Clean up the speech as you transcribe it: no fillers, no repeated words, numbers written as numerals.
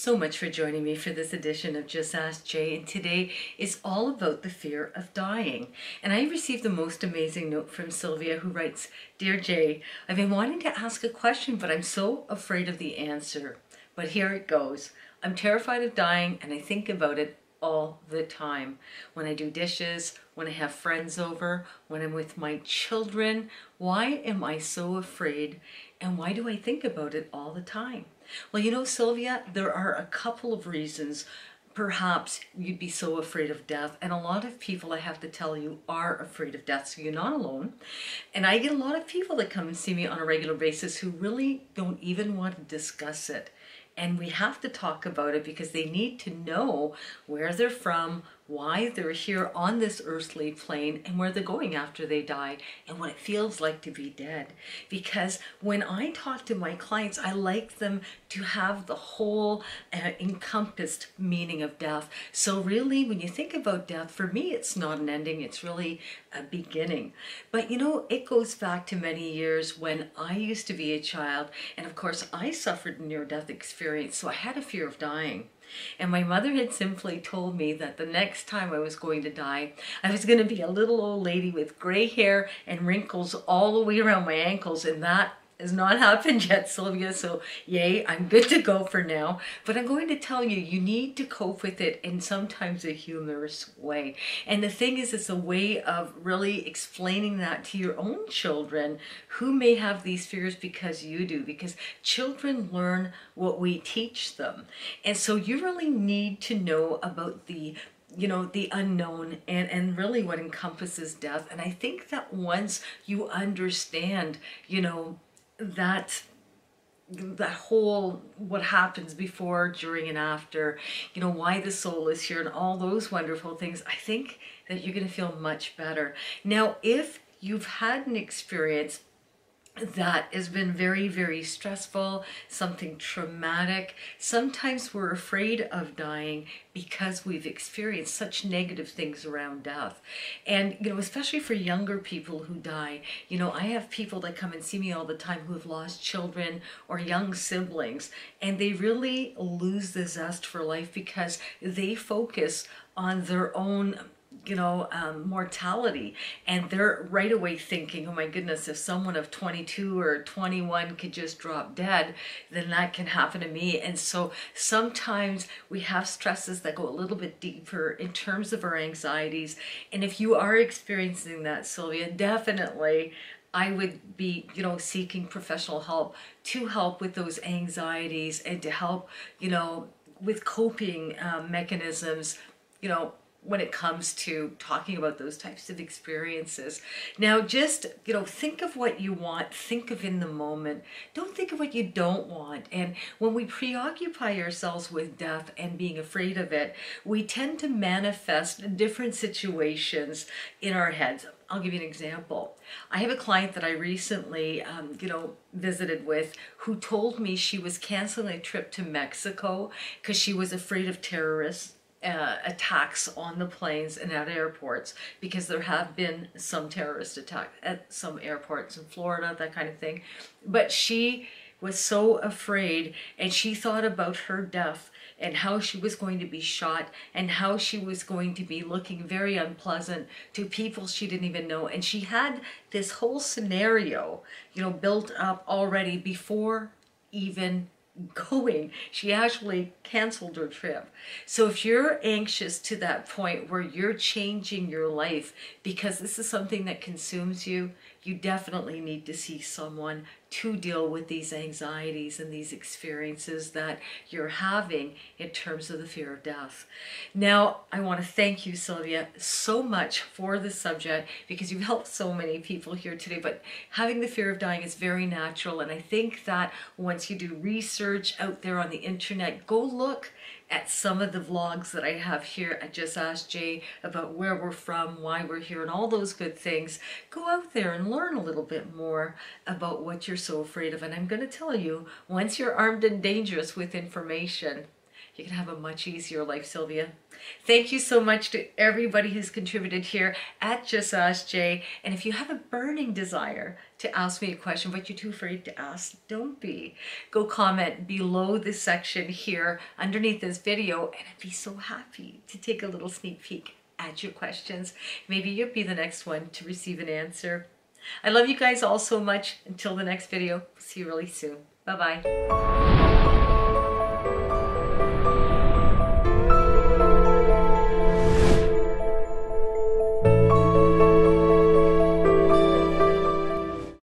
so much for joining me for this edition of Just Ask Jay, and today is all about the fear of dying. And I received the most amazing note from Sylvia, who writes, "Dear Jay, I've been wanting to ask a question, but I'm so afraid of the answer. But here it goes. I'm terrified of dying, and I think about it all the time. When I do dishes, when I have friends over, when I'm with my children. Why am I so afraid? And why do I think about it all the time?" Well, you know, Sylvia, there are a couple of reasons perhaps you'd be so afraid of death. And a lot of people, I have to tell you, are afraid of death. So you're not alone. And I get a lot of people that come and see me on a regular basis who really don't even want to discuss it. And we have to talk about it because they need to know where they're from, why they're here on this earthly plane, and where they're going after they die, and what it feels like to be dead. Because when I talk to my clients, I like them to have the whole encompassed meaning of death. So really, when you think about death, for me, it's not an ending, it's really a beginning. But you know, it goes back to many years when I used to be a child, and of course, I suffered a near-death experience, so I had a fear of dying. And my mother had simply told me that the next time I was going to die, I was going to be a little old lady with gray hair and wrinkles all the way around my ankles, and that has not happened yet, Sylvia, so yay, I'm good to go for now. But I'm going to tell you, you need to cope with it in sometimes a humorous way. And the thing is, it's a way of really explaining that to your own children who may have these fears because you do, because children learn what we teach them. And so you really need to know about the unknown and really what encompasses death. And I think that once you understand, that whole what happens before, during, and after, why the soul is here and all those wonderful things, I think that you're going to feel much better. Now, if you've had an experience that has been very, very stressful, something traumatic. Sometimes we're afraid of dying because we've experienced such negative things around death. And, especially for younger people who die, I have people that come and see me all the time who have lost children or young siblings, and they really lose the zest for life because they focus on their own mortality, and they're right away thinking, oh my goodness, if someone of 22 or 21 could just drop dead, then that can happen to me. And so sometimes we have stresses that go a little bit deeper in terms of our anxieties. And if you are experiencing that, Sylvia, definitely I would be, seeking professional help to help with those anxieties and to help, with coping mechanisms, when it comes to talking about those types of experiences. Now, just, think of what you want, think of in the moment. Don't think of what you don't want. And when we preoccupy ourselves with death and being afraid of it, we tend to manifest different situations in our heads. I'll give you an example. I have a client that I recently, visited with, who told me she was canceling a trip to Mexico because she was afraid of terrorists. Attacks on the planes and at airports, because there have been some terrorist attacks at some airports in Florida, that kind of thing. But she was so afraid, and she thought about her death and how she was going to be shot and how she was going to be looking very unpleasant to people she didn't even know. And she had this whole scenario, built up already before even going. She actually canceled her trip. So if you're anxious to that point where you're changing your life because this is something that consumes you, you definitely need to see someone to deal with these anxieties and these experiences that you're having in terms of the fear of death. Now, I want to thank you, Sylvia, so much for the subject, because you've helped so many people here today. But having the fear of dying is very natural, and I think that once you do research out there on the internet, go look at some of the vlogs that I have here at Just Ask Jay about where we're from, why we're here, and all those good things. Go out there and learn a little bit more about what you're so afraid of. And I'm going to tell you, once you're armed and dangerous with information, you can have a much easier life, Sylvia. Thank you so much to everybody who's contributed here at Just Ask Jay. And if you have a burning desire to ask me a question, but you're too afraid to ask, don't be. Go comment below this section here underneath this video, and I'd be so happy to take a little sneak peek at your questions. Maybe you'll be the next one to receive an answer. I love you guys all so much. Until the next video, see you really soon. Bye-bye.